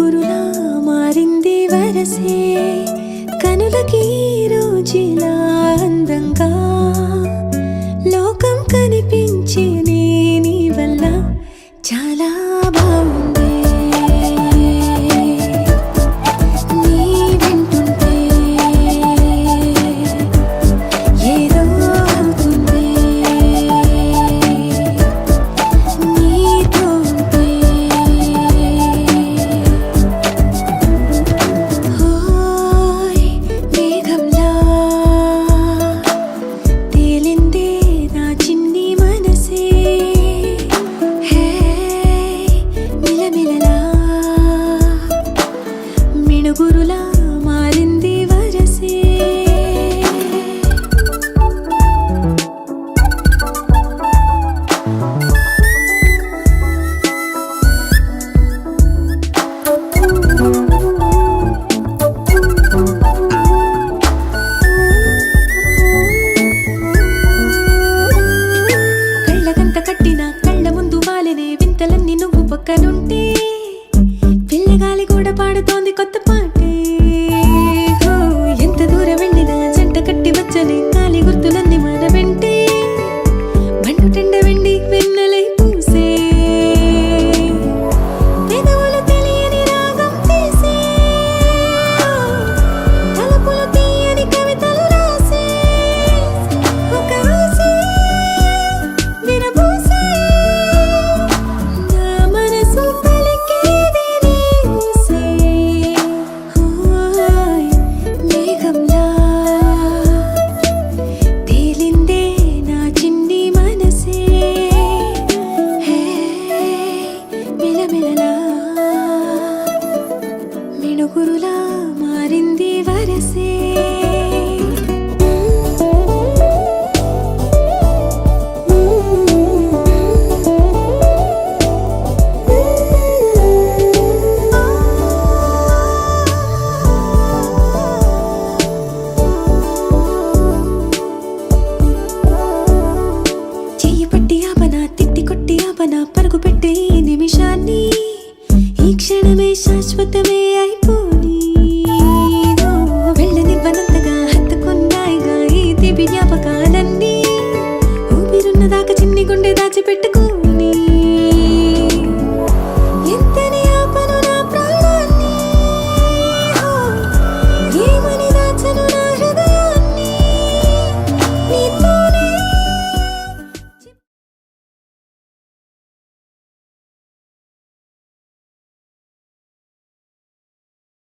మిణుగురులా మారింది వరసే కనులకి రోజులా అందంగా లోకం కనిపించే నీ వల్ల చాలా బాగుంది నీ వింటుంటే ఏదో అవుతుంది నీతో ఉంటే హోయ్ మేఘంలా తేలిందే నా చిన్ని మనసే హే మిలమిలలా మిణుగురులా మారింది వరసే కళ్ళకంత కట్టిన కళ్ళ ముందు వాలినే వింతలన్నీ నువ్వు పక్కనుంటే పిల్లగాలి కూడా పాడుతోంది కొత్త పాటే హో, ఎంత దూరం వెళ్ళినా జంట కట్టి వచ్చని కాలి గుర్తులన్నీ మన వెంటే బండుటెండ వెండి వెన్నెలై పూసే పెదవులు తెలియని రాగం తీసే తలపులు తీయని కవితలు రాసే ఒక ఆసే విరబూసే నా మనసు పలికేది నీ ఊసే హోయ్ మేఘంలా తేలిందే నా చిన్ని మనసే హే మిలమిలలా మిణుగురులా మారింది వరసే చెయ్యి పట్టి ఆపనా తిట్టి కొట్టి ఆపనా పరుగు పెట్టే ఈ నిమిషాన్ని ఈ క్షణమే శాశ్వతమే అయిపో